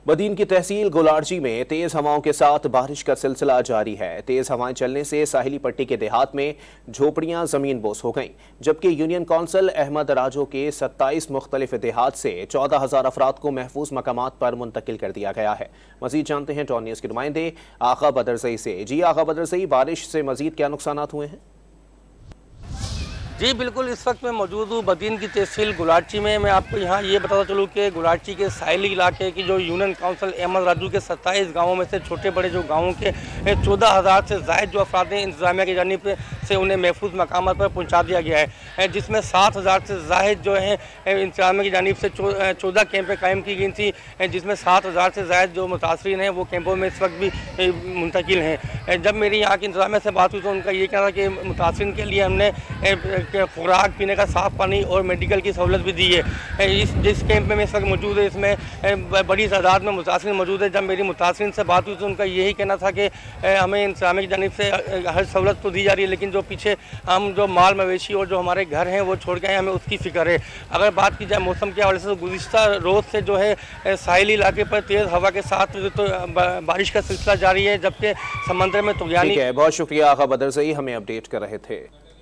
बदीन की तहसील गुलारजी में तेज हवाओं के साथ बारिश का सिलसिला जारी है। तेज हवाएं चलने से साहिली पट्टी के देहात में झोपड़ियां जमीन बोस हो गईं, जबकि यूनियन कौंसिल अहमद राजो के 27 मुख्तलिफ देहात से 14,000 अफराद को महफूज मकामात पर मुंतकिल कर दिया गया है। मजीद जानते हैं टॉन न्यूज़ के नुमाइंदे आगा बदरजई से। जी आगा बदरजई, बारिश से मजीद क्या नुकसान हुए हैं? जी बिल्कुल, इस वक्त मैं मौजूद हूँ बदीन की तहसील गुलारची में। मैं आपको यहाँ ये बताता चलूँ कि गुलारची के साहिली इलाके की जो यूनियन काउंसिल अहमद राजू के 27 गाँवों में से छोटे बड़े जो गाँवों के 14,000 से ज़ायद जो अफराद इंतजामिया की जानिब से उन्हें महफूज मकामात पर पहुँचा दिया गया है, जिसमें 7,000 से ज़ायद जो है इंतजामिया की जानिब से 14 कैंपें कायम की गई थी, जिसमें 7,000 से ज़ायद जो मुतासरीन हैं वो कैंपों में इस वक्त भी मुंतकिल हैं। जब मेरी यहाँ की इंतजामिया से बात हुई तो उनका ये कहना था कि मुतासरीन के लिए हमने खुराक, पीने का साफ़ पानी और मेडिकल की सहूलत भी दी है। जिस कैंप में मैं इस वक्त मौजूद है इसमें बड़ी तादाद में मुतासरीन मौजूद है। जब मेरी मुतासरीन से बात हुई तो उनका यही कहना था कि हमें इंतजामिया की जानिब से हर सहूलत तो दी जा रही है, लेकिन जो पीछे हम जो माल मवेशी और जो हमारे घर हैं वो छोड़ के आए, हमें उसकी फ़िक्र है। अगर बात की जाए मौसम के हवाले से तो गुज़िश्ता रोज़ से जो है साहिली इलाके पर तेज़ हवा के साथ तो बारिश का सिलसिला जारी है, जबकि समंदर में तुग़यानी। बहुत शुक्रिया आगा बदरजई, हमें अपडेट कर रहे थे।